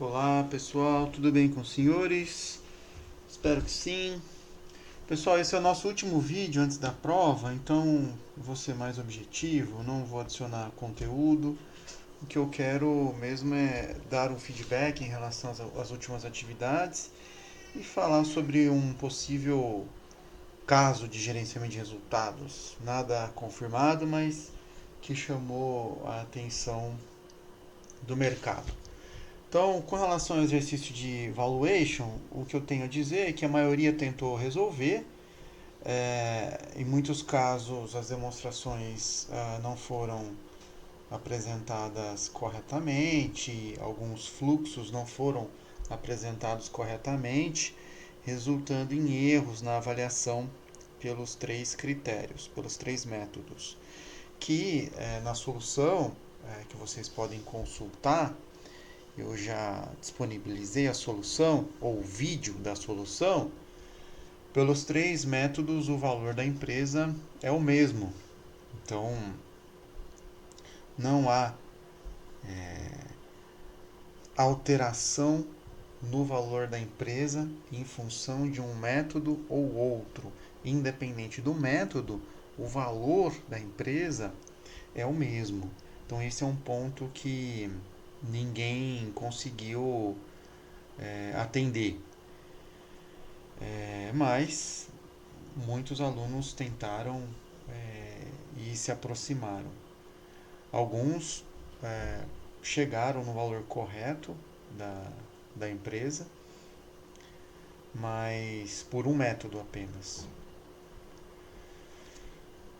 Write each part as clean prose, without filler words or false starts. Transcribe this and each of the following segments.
Olá pessoal, tudo bem com os senhores? Espero que sim. Pessoal, esse é o nosso último vídeo antes da prova, então vou ser mais objetivo, não vou adicionar conteúdo. O que eu quero mesmo é dar um feedback em relação às últimas atividades e falar sobre um possível caso de gerenciamento de resultados. Nada confirmado, mas que chamou a atenção do mercado. Então, com relação ao exercício de valuation, o que eu tenho a dizer é que a maioria tentou resolver. Em muitos casos, as demonstrações não foram apresentadas corretamente, alguns fluxos não foram apresentados corretamente, resultando em erros na avaliação pelos três critérios, pelos três métodos. Que na solução que vocês podem consultar, eu já disponibilizei a solução ou o vídeo da solução. Pelos três métodos, o valor da empresa é o mesmo. Então, não há alteração no valor da empresa em função de um método ou outro. Independente do método, o valor da empresa é o mesmo. Então, esse é um ponto que ninguém conseguiu atender. Mas muitos alunos tentaram e se aproximaram. Alguns chegaram no valor correto da empresa, mas por um método apenas.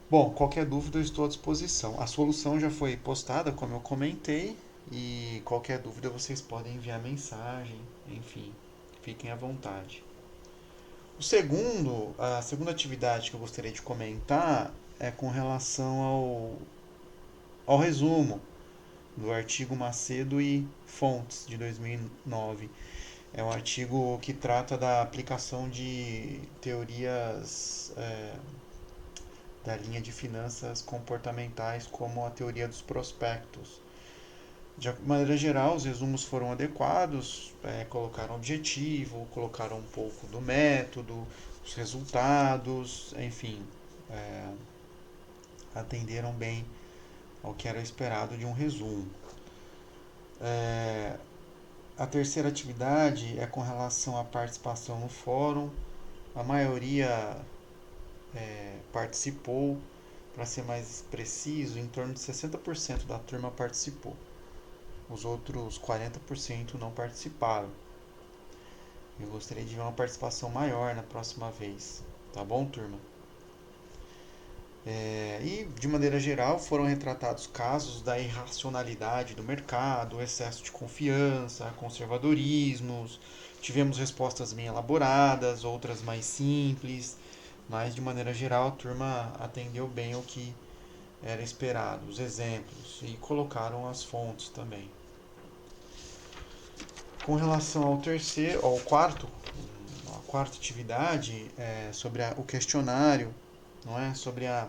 Bom, qualquer dúvida eu estou à disposição. A solução já foi postada, como eu comentei, e qualquer dúvida vocês podem enviar mensagem, enfim, fiquem à vontade. A segunda atividade que eu gostaria de comentar é com relação ao resumo do artigo Macedo e Fontes, de 2009. É um artigo que trata da aplicação de teorias da linha de finanças comportamentais, como a teoria dos prospectos. De maneira geral, os resumos foram adequados, colocaram objetivo, colocaram um pouco do método, os resultados, enfim, atenderam bem ao que era esperado de um resumo. A terceira atividade é com relação à participação no fórum. A maioria participou, para ser mais preciso, em torno de 60% da turma participou. Os outros 40% não participaram. Eu gostaria de ver uma participação maior na próxima vez. Tá bom, turma? E, de maneira geral, foram retratados casos da irracionalidade do mercado, excesso de confiança, conservadorismos. Tivemos respostas bem elaboradas, outras mais simples, mas, de maneira geral, a turma atendeu bem o que era esperado, os exemplos, e colocaram as fontes também. Com relação ao quarto, a quarta atividade, sobre o questionário, não é? Sobre a,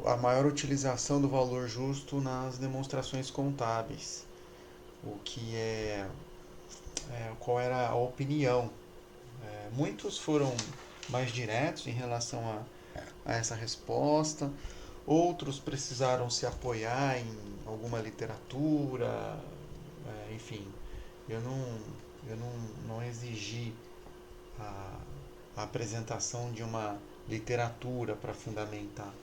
a maior utilização do valor justo nas demonstrações contábeis. O que qual era a opinião. Muitos foram mais diretos em relação a essa resposta, outros precisaram se apoiar em alguma literatura, enfim. Eu não exigi a apresentação de uma literatura para fundamentar.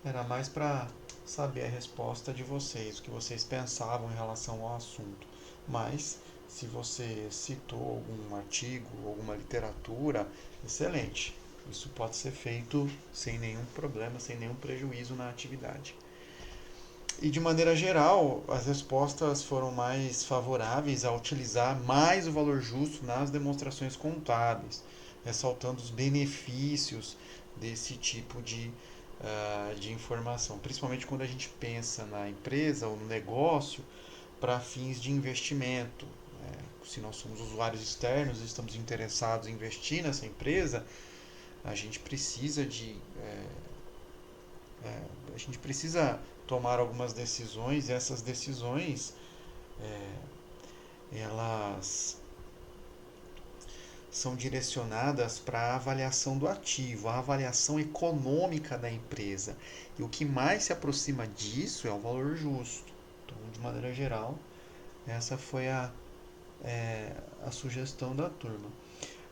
Era mais para saber a resposta de vocês, o que vocês pensavam em relação ao assunto. Mas, se você citou algum artigo, alguma literatura, excelente. Isso pode ser feito sem nenhum problema, sem nenhum prejuízo na atividade. E de maneira geral, as respostas foram mais favoráveis a utilizar mais o valor justo nas demonstrações contábeis, ressaltando os benefícios desse tipo de informação, principalmente quando a gente pensa na empresa ou no negócio para fins de investimento. Se nós somos usuários externos e estamos interessados em investir nessa empresa, a gente precisa tomar algumas decisões, e essas decisões elas são direcionadas para a avaliação do ativo, a avaliação econômica da empresa. E o que mais se aproxima disso é o valor justo. Então, de maneira geral, essa foi a sugestão da turma.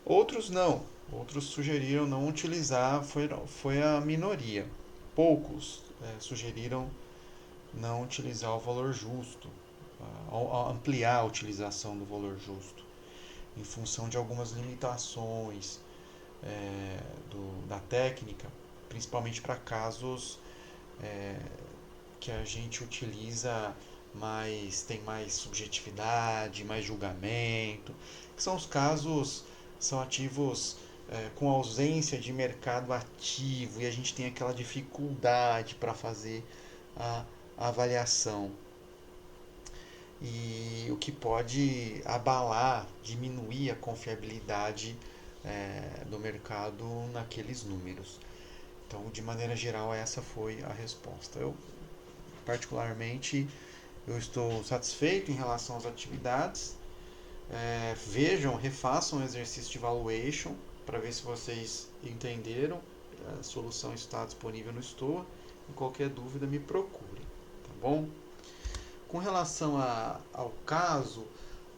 Outros não. Outros sugeriram não utilizar, foi a minoria. Poucos sugeriram não utilizar o valor justo, ampliar a utilização do valor justo, em função de algumas limitações da técnica, principalmente para casos que a gente utiliza tem mais subjetividade, mais julgamento, que são os casos, são ativos com ausência de mercado ativo e a gente tem aquela dificuldade para fazer a avaliação. E o que pode abalar, diminuir a confiabilidade do mercado naqueles números. Então, de maneira geral, essa foi a resposta. Eu, particularmente, eu estou satisfeito em relação às atividades. Vejam, refaçam o exercício de evaluation para ver se vocês entenderam. A solução está disponível no Store. E qualquer dúvida, me procure, tá bom? Com relação ao caso,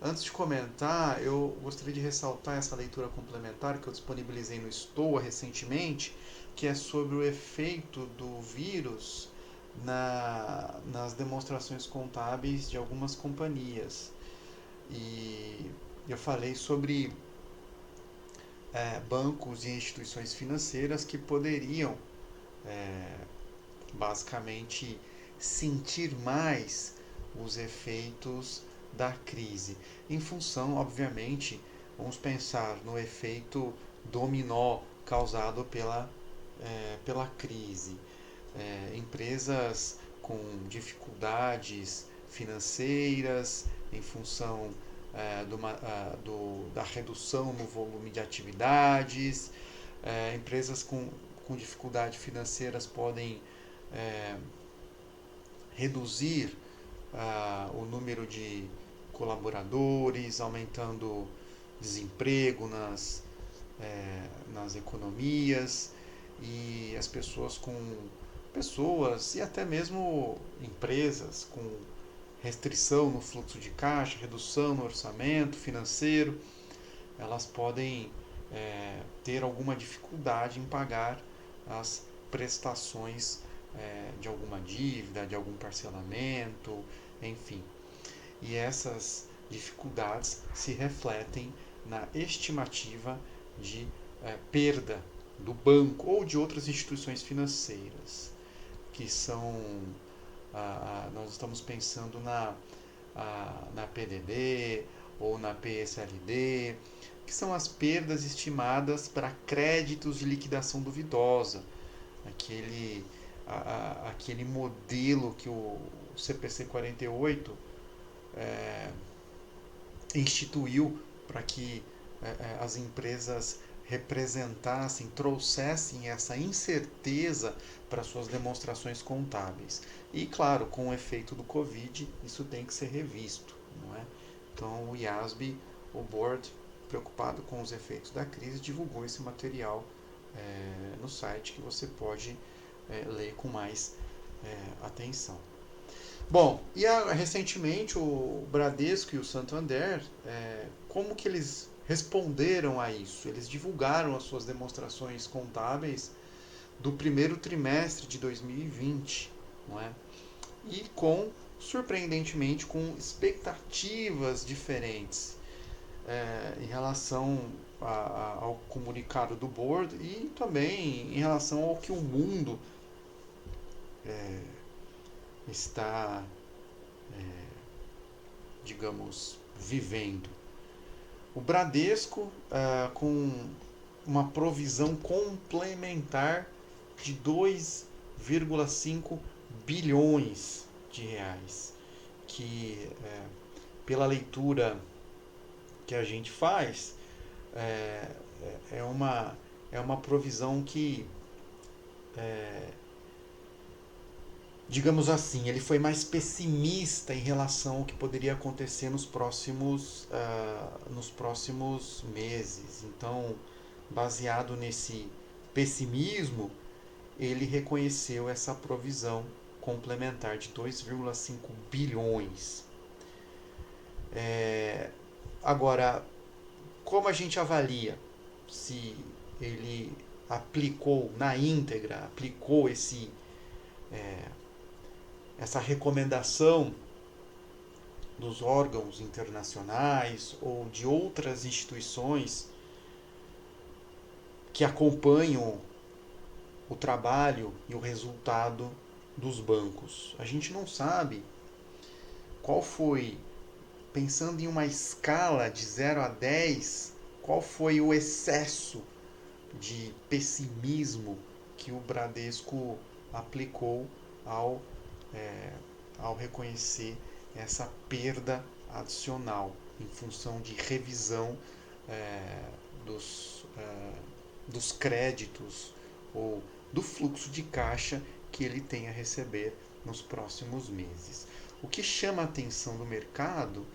antes de comentar, eu gostaria de ressaltar essa leitura complementar que eu disponibilizei no Stoa recentemente, que é sobre o efeito do vírus nas demonstrações contábeis de algumas companhias. E eu falei sobre bancos e instituições financeiras que poderiam basicamente sentir mais os efeitos da crise. Em função, obviamente, vamos pensar no efeito dominó causado pela crise. Empresas com dificuldades financeiras em função da redução no volume de atividades, empresas com dificuldades financeiras podem reduzir o número de colaboradores, aumentando desemprego nas economias, e as pessoas e até mesmo empresas com restrição no fluxo de caixa, redução no orçamento financeiro, elas podem ter alguma dificuldade em pagar as prestações de alguma dívida, de algum parcelamento, enfim. E essas dificuldades se refletem na estimativa de perda do banco ou de outras instituições financeiras, que são, nós estamos pensando na PDD ou na PSLD, que são as perdas estimadas para créditos de liquidação duvidosa, aquele modelo que o CPC 48 instituiu para que as empresas representassem, trouxessem essa incerteza para suas demonstrações contábeis. E, claro, com o efeito do Covid, isso tem que ser revisto, não é? Então, o IASB, o board, preocupado com os efeitos da crise, divulgou esse material no site, que você pode ler com mais atenção. Bom, e recentemente o Bradesco e o Santander, como que eles responderam a isso? Eles divulgaram as suas demonstrações contábeis do primeiro trimestre de 2020, não é? E surpreendentemente, com expectativas diferentes em relação ao comunicado do board e também em relação ao que o mundo está, digamos, vivendo. O Bradesco, com uma provisão complementar de 2,5 bilhões de reais, que pela leitura que a gente faz, é uma provisão que digamos assim, ele foi mais pessimista em relação ao que poderia acontecer nos próximos meses. Então, baseado nesse pessimismo, ele reconheceu essa provisão complementar de 2,5 bilhões. Agora, como a gente avalia se ele aplicou na íntegra, aplicou essa recomendação dos órgãos internacionais ou de outras instituições que acompanham o trabalho e o resultado dos bancos? A gente não sabe qual foi, pensando em uma escala de 0 a 10, qual foi o excesso de pessimismo que o Bradesco aplicou ao, é, ao reconhecer essa perda adicional em função de revisão é, dos créditos ou do fluxo de caixa que ele tem a receber nos próximos meses. O que chama a atenção do mercado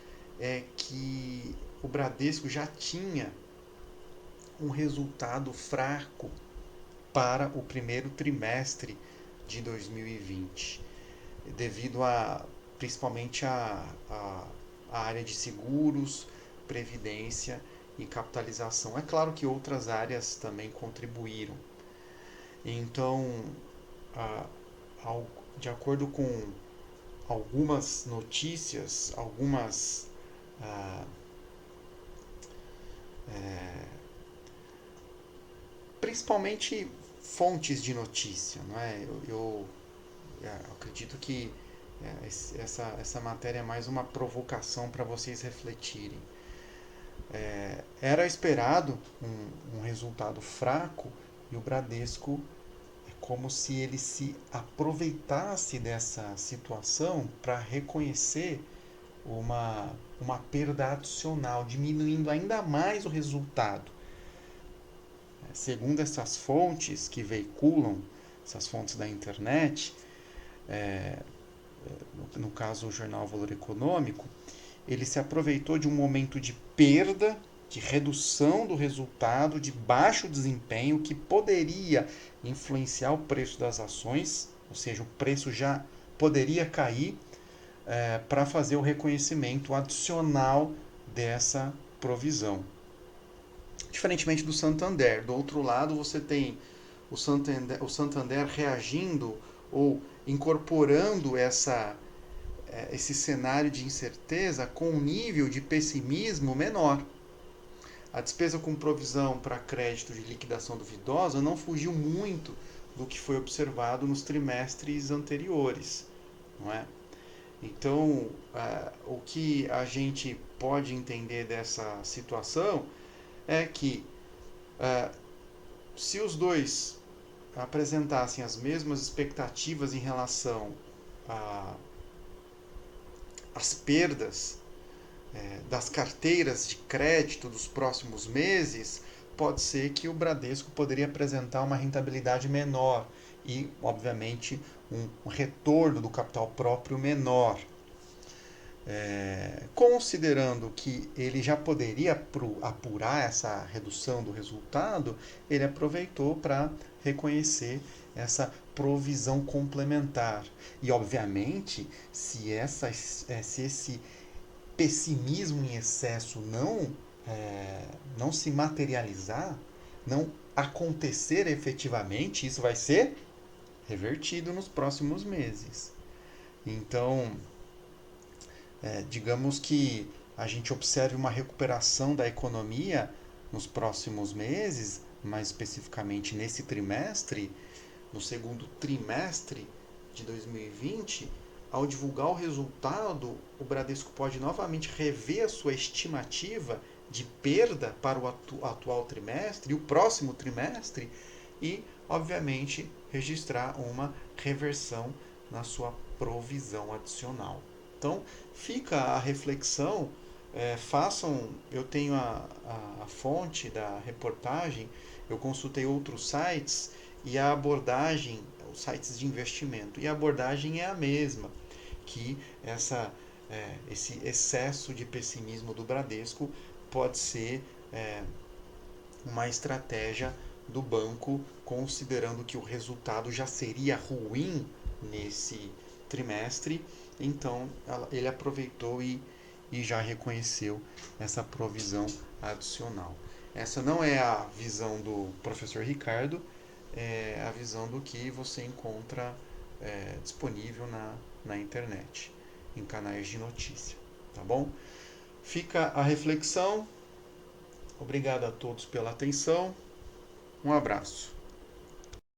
é que o Bradesco já tinha um resultado fraco para o primeiro trimestre de 2020, devido principalmente a área de seguros, previdência e capitalização. É claro que outras áreas também contribuíram. Então, de acordo com algumas notícias, algumas principalmente fontes de notícia, não é? Eu acredito que essa matéria é mais uma provocação para vocês refletirem. Era esperado um resultado fraco e o Bradesco é como se ele se aproveitasse dessa situação para reconhecer uma perda adicional, diminuindo ainda mais o resultado. Segundo essas fontes que veiculam, essas fontes da internet, no caso o jornal Valor Econômico, ele se aproveitou de um momento de perda, de redução do resultado, de baixo desempenho, que poderia influenciar o preço das ações, ou seja, o preço já poderia cair, para fazer o reconhecimento adicional dessa provisão. Diferentemente do Santander. Do outro lado, você tem o Santander reagindo ou incorporando esse cenário de incerteza com um nível de pessimismo menor. A despesa com provisão para crédito de liquidação duvidosa não fugiu muito do que foi observado nos trimestres anteriores, não é? Então, o que a gente pode entender dessa situação é que se os dois apresentassem as mesmas expectativas em relação às perdas das carteiras de crédito dos próximos meses, pode ser que o Bradesco poderia apresentar uma rentabilidade menor e, obviamente, um retorno do capital próprio menor. Considerando que ele já poderia apurar essa redução do resultado, ele aproveitou para reconhecer essa provisão complementar. E, obviamente, se esse pessimismo em excesso não se materializar, não acontecer efetivamente, isso vai ser revertido nos próximos meses. Então, digamos que a gente observe uma recuperação da economia nos próximos meses, mais especificamente nesse trimestre, no segundo trimestre de 2020, ao divulgar o resultado, o Bradesco pode novamente rever a sua estimativa de perda para o atual trimestre e o próximo trimestre e, obviamente, registrar uma reversão na sua provisão adicional. Então, fica a reflexão, eu tenho a fonte da reportagem, eu consultei outros sites e a abordagem, sites de investimento. E a abordagem é a mesma, que esse excesso de pessimismo do Bradesco pode ser uma estratégia do banco, considerando que o resultado já seria ruim nesse trimestre, então ele aproveitou e já reconheceu essa provisão adicional. Essa não é a visão do professor Ricardo, é a visão do que você encontra disponível na internet, em canais de notícia, tá bom? Fica a reflexão. Obrigado a todos pela atenção. Um abraço.